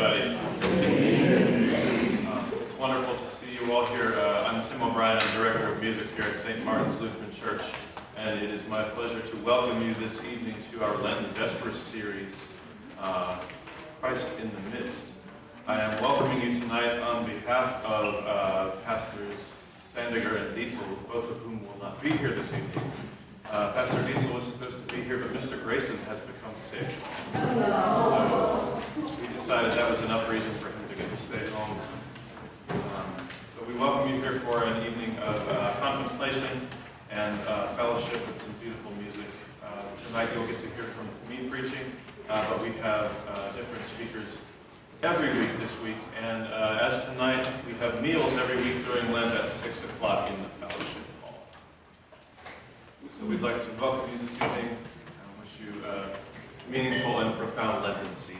everybody. It's wonderful to see you all here. I'm Tim O'Brien. I'm Director of Music here at St. Martin's Lutheran Church, and it is my pleasure to welcome you this evening to our Lenten Vespers series, Christ in the Midst. I am welcoming you tonight on behalf of Pastors Sandiger and Dietzel, both of whom will not be here this evening. Pastor Dietzel was supposed to be here, but Mr. Grayson has become sick. So we decided that was enough reason for him to get to stay home. But we welcome you here for an evening of contemplation and fellowship with some beautiful music. Tonight you'll get to hear from me preaching, but we have different speakers every week this week. And as tonight, we have meals every week during Lent at 6 o'clock in the fellowship hall. So we'd like to welcome you this evening and wish you a meaningful and profound Lenten season.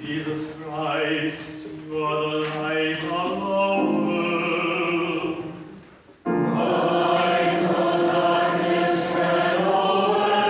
Jesus Christ, you are the light of the world. Light of darkness spread over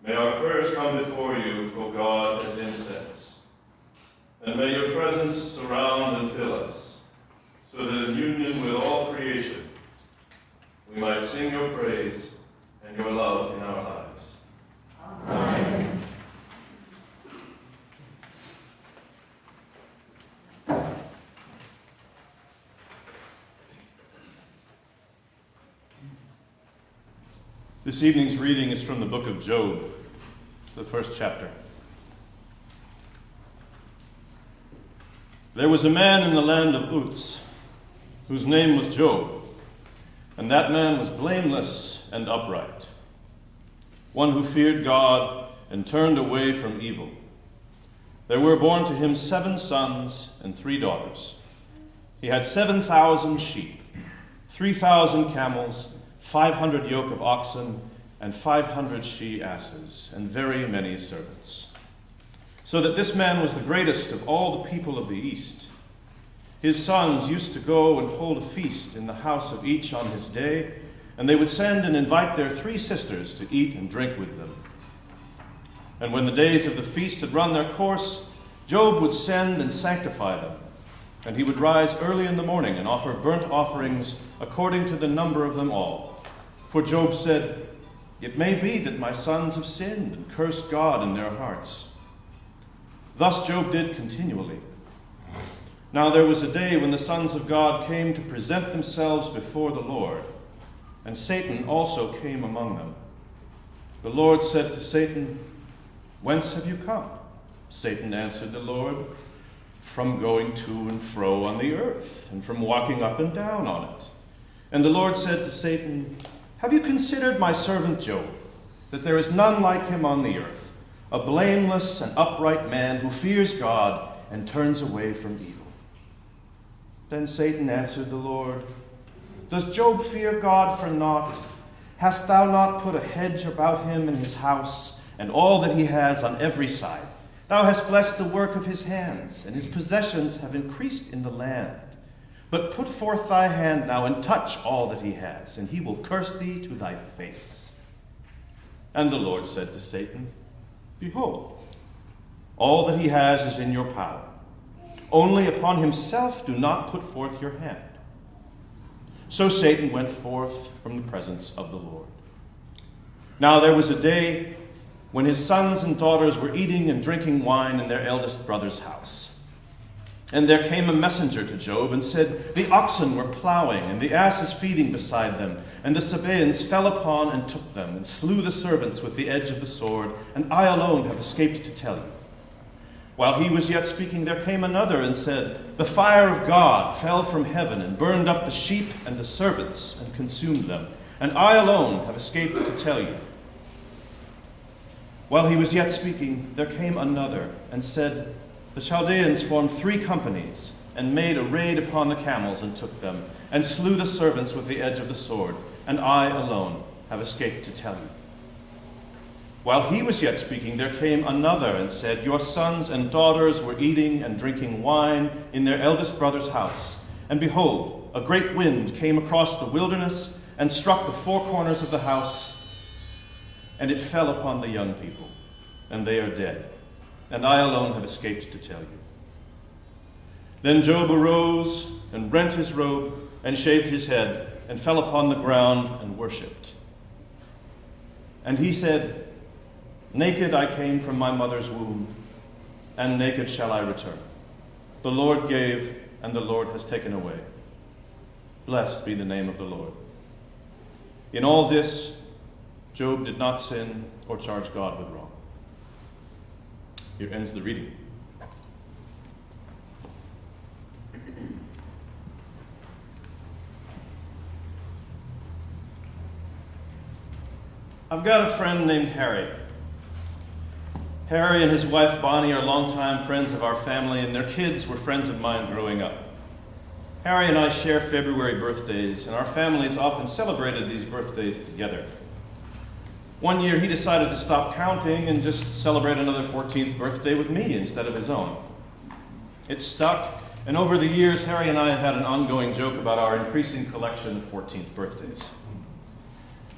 May our prayers come before you, O God, as incense. And may your presence surround and fill us, so that in union with all creation, we might sing your praise and your love in our lives. Amen. This evening's reading is from the book of Job, the first chapter. There was a man in the land of Uz, whose name was Job, and that man was blameless and upright, one who feared God and turned away from evil. There were born to him 7 sons and 3 daughters. He had 7,000 sheep, 3,000 camels, 500 yoke of oxen, and 500 she-asses, and very many servants. So that this man was the greatest of all the people of the East. His sons used to go and hold a feast in the house of each on his day, and they would send and invite their 3 sisters to eat and drink with them. And when the days of the feast had run their course, Job would send and sanctify them, and he would rise early in the morning and offer burnt offerings according to the number of them all. For Job said, "It may be that my sons have sinned and cursed God in their hearts." Thus Job did continually. Now there was a day when the sons of God came to present themselves before the Lord, and Satan also came among them. The Lord said to Satan, "Whence have you come?" Satan answered the Lord, "From going to and fro on the earth, and from walking up and down on it." And the Lord said to Satan, "Have you considered my servant Job, that there is none like him on the earth, a blameless and upright man who fears God and turns away from evil?" Then Satan answered the Lord, "Does Job fear God for naught? Hast thou not put a hedge about him and his house, and all that he has on every side? Thou hast blessed the work of his hands, and his possessions have increased in the land. But put forth thy hand now and touch all that he has, and he will curse thee to thy face." And the Lord said to Satan, "Behold, all that he has is in your power. Only upon himself do not put forth your hand." So Satan went forth from the presence of the Lord. Now there was a day when his sons and daughters were eating and drinking wine in their eldest brother's house. And there came a messenger to Job and said, "The oxen were plowing, and the asses feeding beside them, and the Sabaeans fell upon and took them, and slew the servants with the edge of the sword, and I alone have escaped to tell you." While he was yet speaking, there came another and said, "The fire of God fell from heaven and burned up the sheep and the servants and consumed them, and I alone have escaped to tell you." While he was yet speaking, there came another and said, "The Chaldeans formed 3 companies and made a raid upon the camels and took them, and slew the servants with the edge of the sword, and I alone have escaped to tell you." While he was yet speaking, there came another and said, "Your sons and daughters were eating and drinking wine in their eldest brother's house, and behold, a great wind came across the wilderness and struck the 4 corners of the house, and it fell upon the young people, and they are dead, and I alone have escaped to tell you." Then Job arose and rent his robe and shaved his head and fell upon the ground and worshipped. And he said, "Naked I came from my mother's womb, and naked shall I return. The Lord gave, and the Lord has taken away. Blessed be the name of the Lord." In all this, Job did not sin or charge God with wrong. Here ends the reading. I've got a friend named Harry. Harry and his wife Bonnie are longtime friends of our family, and their kids were friends of mine growing up. Harry and I share February birthdays, and our families often celebrated these birthdays together. One year he decided to stop counting and just celebrate another 14th birthday with me instead of his own. It stuck, and over the years Harry and I have had an ongoing joke about our increasing collection of 14th birthdays.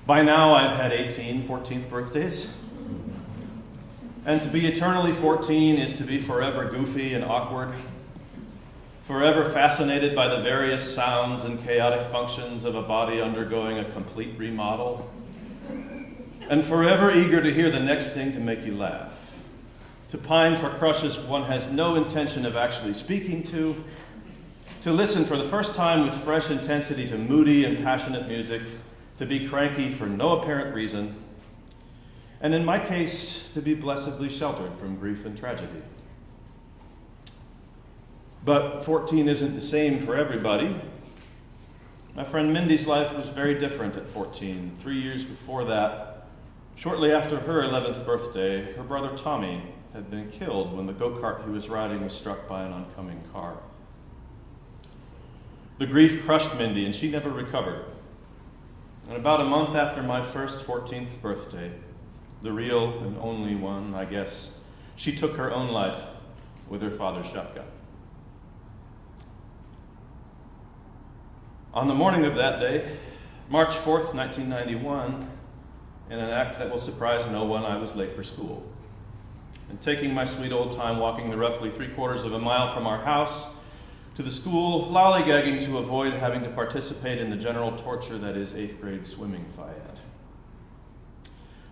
By now I've had 18 14th birthdays. And to be eternally 14 is to be forever goofy and awkward, forever fascinated by the various sounds and chaotic functions of a body undergoing a complete remodel, and forever eager to hear the next thing to make you laugh, to pine for crushes one has no intention of actually speaking to listen for the first time with fresh intensity to moody and passionate music, to be cranky for no apparent reason, and in my case, to be blessedly sheltered from grief and tragedy. But 14 isn't the same for everybody. My friend Mindy's life was very different at 14. 3 years before that, shortly after her 11th birthday, her brother Tommy had been killed when the go-kart he was riding was struck by an oncoming car. The grief crushed Mindy, and she never recovered. And about a month after my first 14th birthday, the real and only one, I guess, she took her own life with her father's shotgun. On the morning of that day, March 4th, 1991, in an act that will surprise no one, I was late for school. And taking my sweet old time walking the roughly 3/4 of a mile from our house to the school, lollygagging to avoid having to participate in the general torture that is 8th grade swimming FIAD.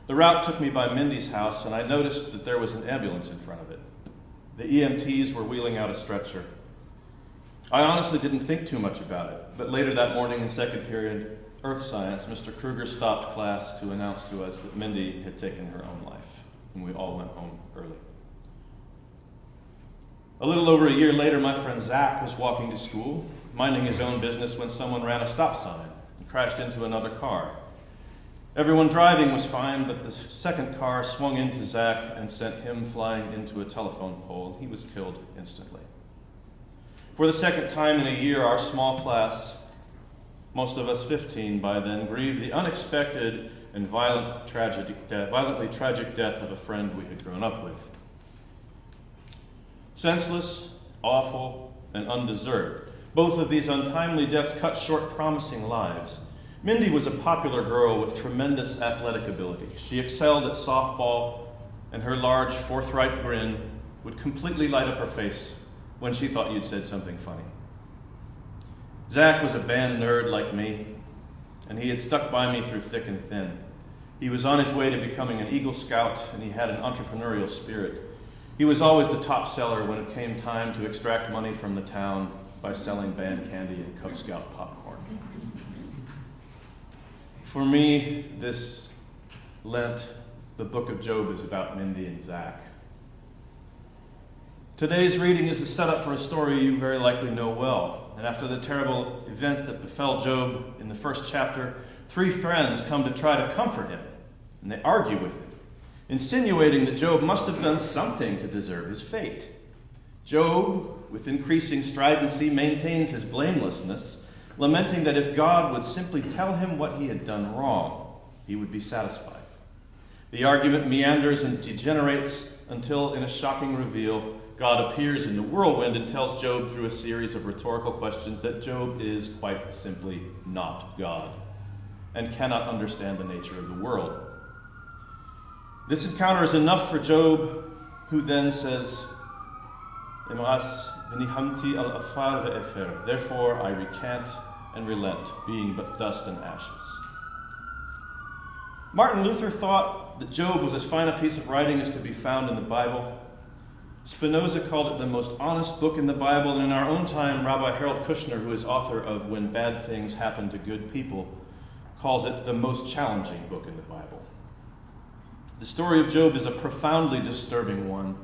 The route took me by Mindy's house, and I noticed that there was an ambulance in front of it. The EMTs were wheeling out a stretcher. I honestly didn't think too much about it, but later that morning in second period, Earth Science, Mr. Kruger stopped class to announce to us that Mindy had taken her own life, and we all went home early. A little over a year later, my friend Zach was walking to school, minding his own business, when someone ran a stop sign and crashed into another car. Everyone driving was fine, but the second car swung into Zach and sent him flying into a telephone pole. He was killed instantly. For the second time in a year, our small class, most of us 15 by then, grieved the unexpected and violently tragic death of a friend we had grown up with. Senseless, awful, and undeserved. Both of these untimely deaths cut short promising lives. Mindy was a popular girl with tremendous athletic ability. She excelled at softball, and her large, forthright grin would completely light up her face when she thought you'd said something funny. Zach was a band nerd like me, and he had stuck by me through thick and thin. He was on his way to becoming an Eagle Scout, and he had an entrepreneurial spirit. He was always the top seller when it came time to extract money from the town by selling band candy and Cub Scout popcorn. For me, this Lent, the book of Job is about Mindy and Zach. Today's reading is a setup for a story you very likely know well. And after the terrible events that befell Job in the first chapter, 3 friends come to try to comfort him, and they argue with him, insinuating that Job must have done something to deserve his fate. Job, with increasing stridency, maintains his blamelessness, lamenting that if God would simply tell him what he had done wrong, he would be satisfied. The argument meanders and degenerates until, in a shocking reveal, God appears in the whirlwind and tells Job through a series of rhetorical questions that Job is quite simply not God and cannot understand the nature of the world. This encounter is enough for Job, who then says, therefore I recant and relent, being but dust and ashes. Martin Luther thought that Job was as fine a piece of writing as could be found in the Bible. Spinoza called it the most honest book in the Bible, and in our own time, Rabbi Harold Kushner, who is author of When Bad Things Happen to Good People, calls it the most challenging book in the Bible. The story of Job is a profoundly disturbing one,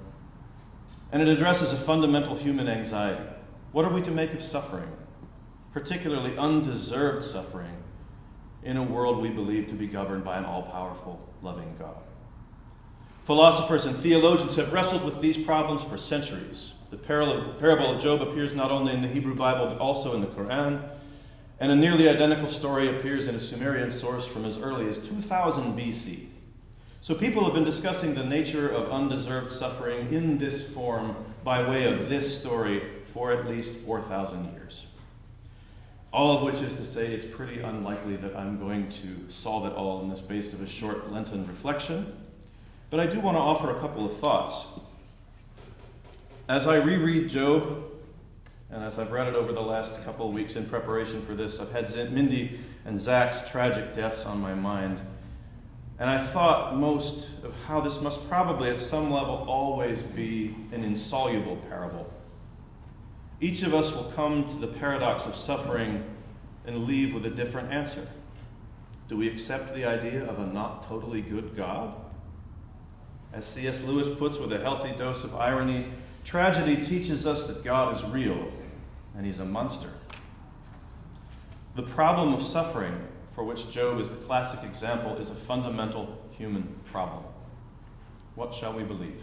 and it addresses a fundamental human anxiety. What are we to make of suffering, particularly undeserved suffering, in a world we believe to be governed by an all-powerful, loving God? Philosophers and theologians have wrestled with these problems for centuries. The parable of Job appears not only in the Hebrew Bible, but also in the Quran, and a nearly identical story appears in a Sumerian source from as early as 2000 BC. So people have been discussing the nature of undeserved suffering in this form by way of this story for at least 4,000 years. All of which is to say it's pretty unlikely that I'm going to solve it all in the space of a short Lenten reflection. But I do want to offer a couple of thoughts. As I reread Job, and as I've read it over the last couple of weeks in preparation for this, I've had Mindy and Zach's tragic deaths on my mind. And I thought most of how this must probably at some level always be an insoluble parable. Each of us will come to the paradox of suffering and leave with a different answer. Do we accept the idea of a not totally good God? As C.S. Lewis puts with a healthy dose of irony, tragedy teaches us that God is real, and he's a monster. The problem of suffering, for which Job is the classic example, is a fundamental human problem. What shall we believe?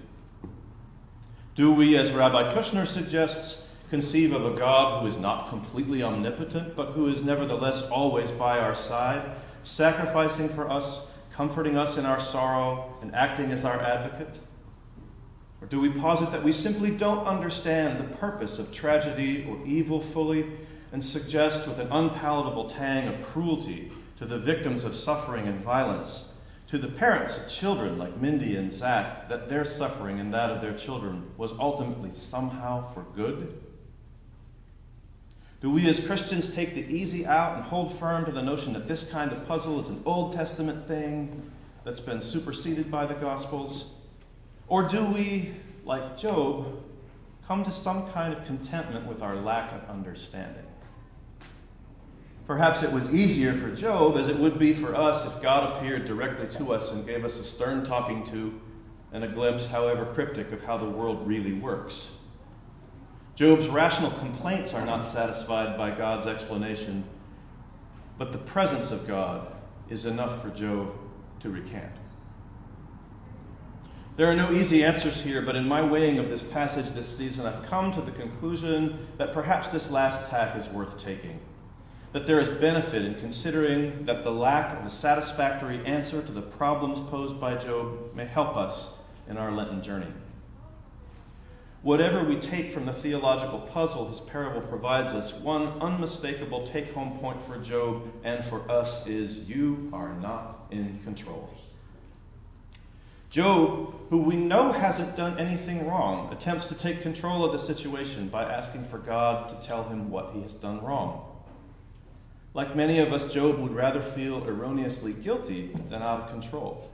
Do we, as Rabbi Kushner suggests, conceive of a God who is not completely omnipotent, but who is nevertheless always by our side, sacrificing for us, comforting us in our sorrow, and acting as our advocate? Or do we posit that we simply don't understand the purpose of tragedy or evil fully, and suggest with an unpalatable tang of cruelty to the victims of suffering and violence, to the parents of children like Mindy and Zach, that their suffering and that of their children was ultimately somehow for good? Do we as Christians take the easy out and hold firm to the notion that this kind of puzzle is an Old Testament thing that's been superseded by the Gospels? Or do we, like Job, come to some kind of contentment with our lack of understanding? Perhaps it was easier for Job, as it would be for us, if God appeared directly to us and gave us a stern talking to and a glimpse, however cryptic, of how the world really works. Job's rational complaints are not satisfied by God's explanation, but the presence of God is enough for Job to recant. There are no easy answers here, but in my weighing of this passage this season, I've come to the conclusion that perhaps this last tack is worth taking. That there is benefit in considering that the lack of a satisfactory answer to the problems posed by Job may help us in our Lenten journey. Whatever we take from the theological puzzle his parable provides us, one unmistakable take-home point for Job and for us is, you are not in control. Job, who we know hasn't done anything wrong, attempts to take control of the situation by asking for God to tell him what he has done wrong. Like many of us, Job would rather feel erroneously guilty than out of control.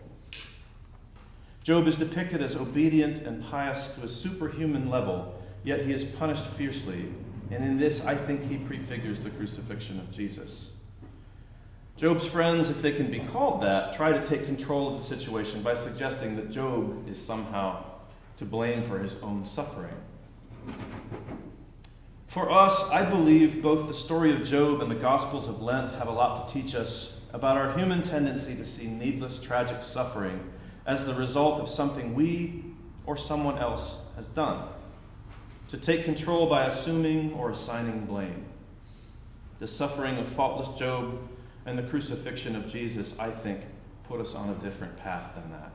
Job is depicted as obedient and pious to a superhuman level, yet he is punished fiercely, and in this I think he prefigures the crucifixion of Jesus. Job's friends, if they can be called that, try to take control of the situation by suggesting that Job is somehow to blame for his own suffering. For us, I believe both the story of Job and the Gospels of Lent have a lot to teach us about our human tendency to see needless, tragic suffering as the result of something we or someone else has done, to take control by assuming or assigning blame. The suffering of faultless Job and the crucifixion of Jesus, I think, put us on a different path than that.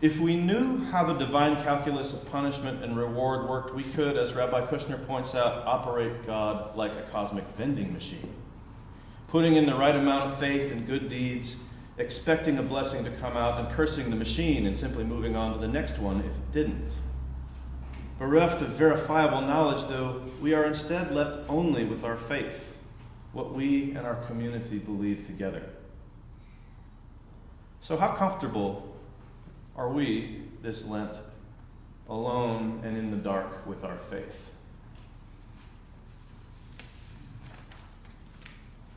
If we knew how the divine calculus of punishment and reward worked, we could, as Rabbi Kushner points out, operate God like a cosmic vending machine, putting in the right amount of faith and good deeds, expecting a blessing to come out, and cursing the machine and simply moving on to the next one if it didn't. Bereft of verifiable knowledge, though, we are instead left only with our faith, what we and our community believe together. So how comfortable are we this Lent, alone and in the dark with our faith?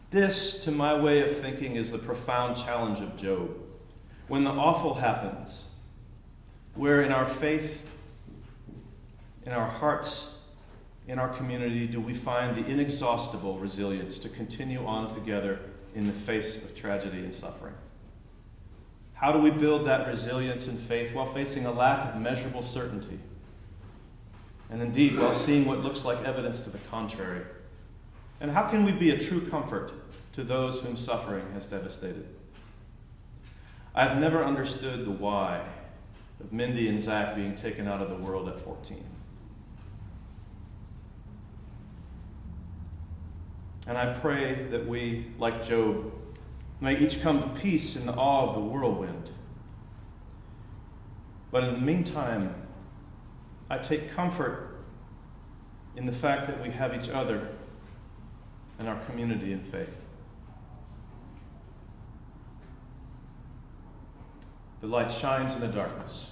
This, to my way of thinking, is the profound challenge of Job. When the awful happens, where in our faith, in our hearts, in our community, do we find the inexhaustible resilience to continue on together in the face of tragedy and suffering? How do we build that resilience and faith while facing a lack of measurable certainty? And indeed, while seeing what looks like evidence to the contrary? And how can we be a true comfort to those whom suffering has devastated? I've never understood the why of Mindy and Zach being taken out of the world at 14. And I pray that we, like Job, may each come to peace in the awe of the whirlwind, But in the meantime, I take comfort in the fact that we have each other and our community in faith. The light shines in the darkness.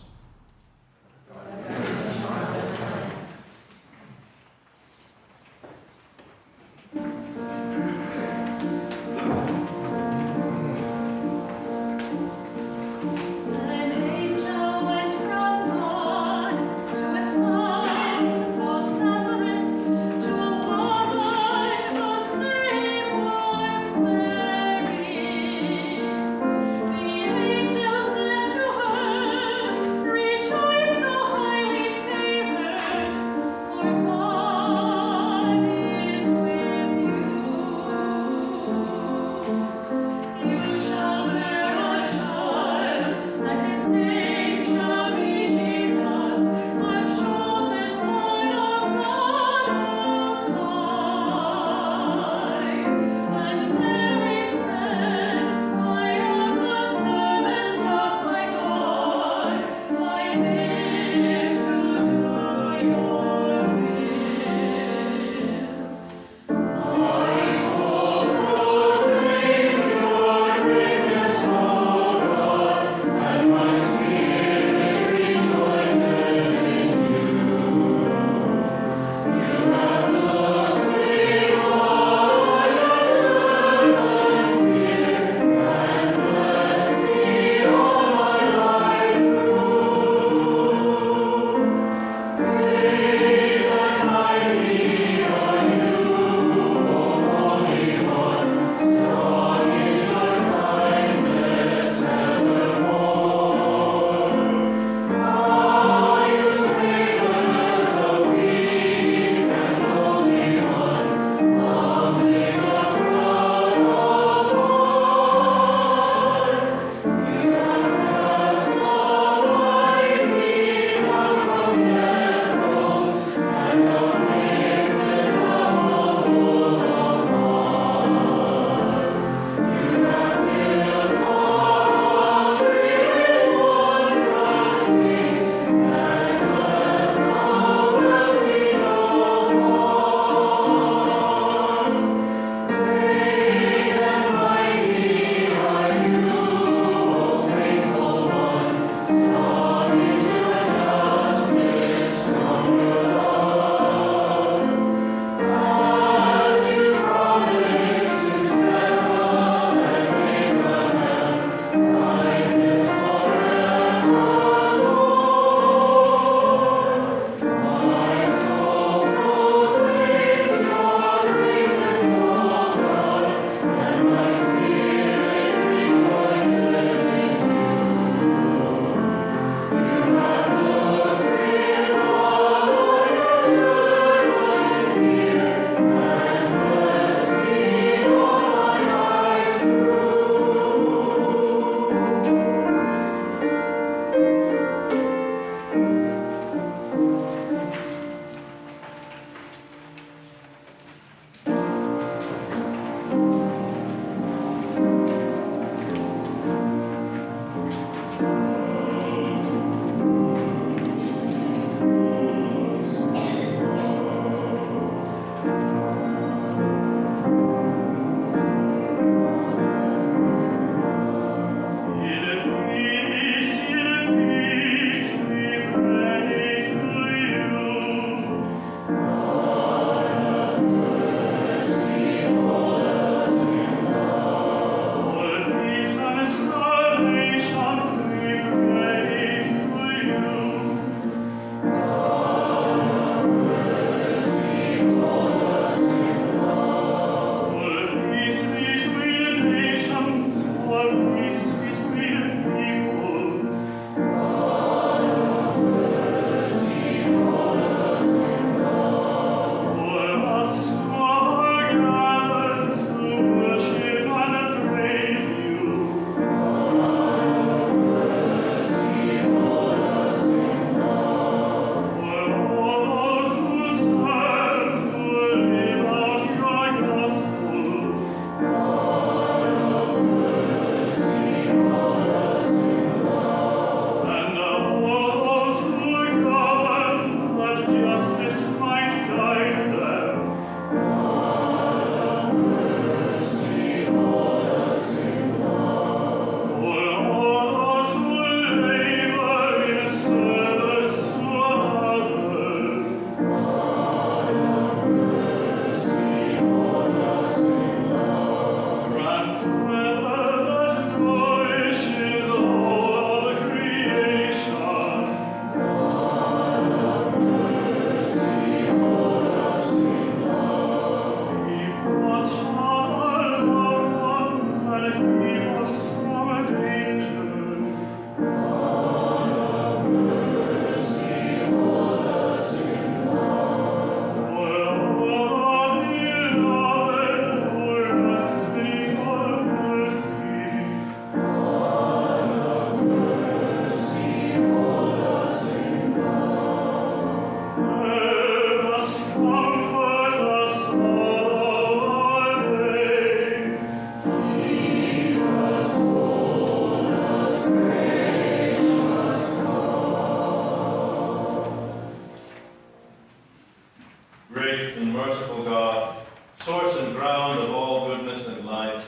God, source and ground of all goodness and light,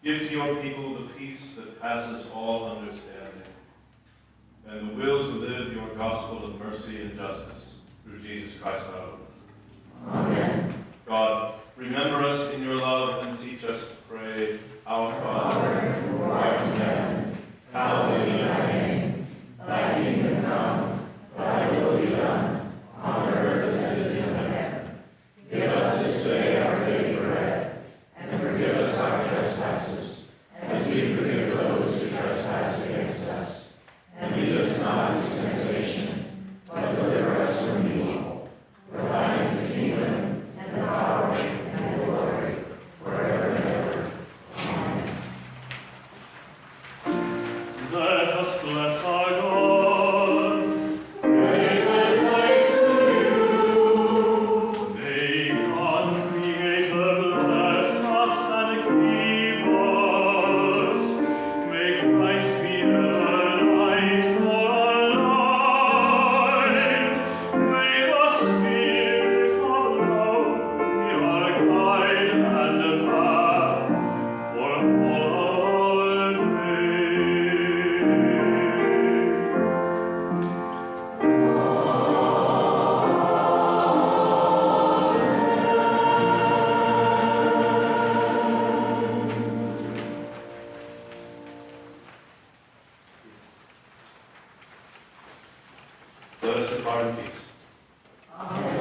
give to your people the peace that passes all understanding, and the will to live your gospel of mercy and justice through Jesus Christ our Lord. Amen. God, remember us in your love and teach us to pray, Our Father, who art in heaven, hallowed be thy name. Thy kingdom come, thy will be done, on earth as it is in heaven. Give us this day our daily bread, and forgive us our trespasses, as we forgive those who trespass against us. And lead us not into temptation, but deliver us from evil. For thine is the kingdom, and the power, and the glory, forever and ever. Amen. Let us bless our God. Praise and praise to you. May God, Creator, bless us and keep us. May Christ be ever light for our lives. May the Spirit of love be our guide and a path for all our days. Let us depart in peace. Amen.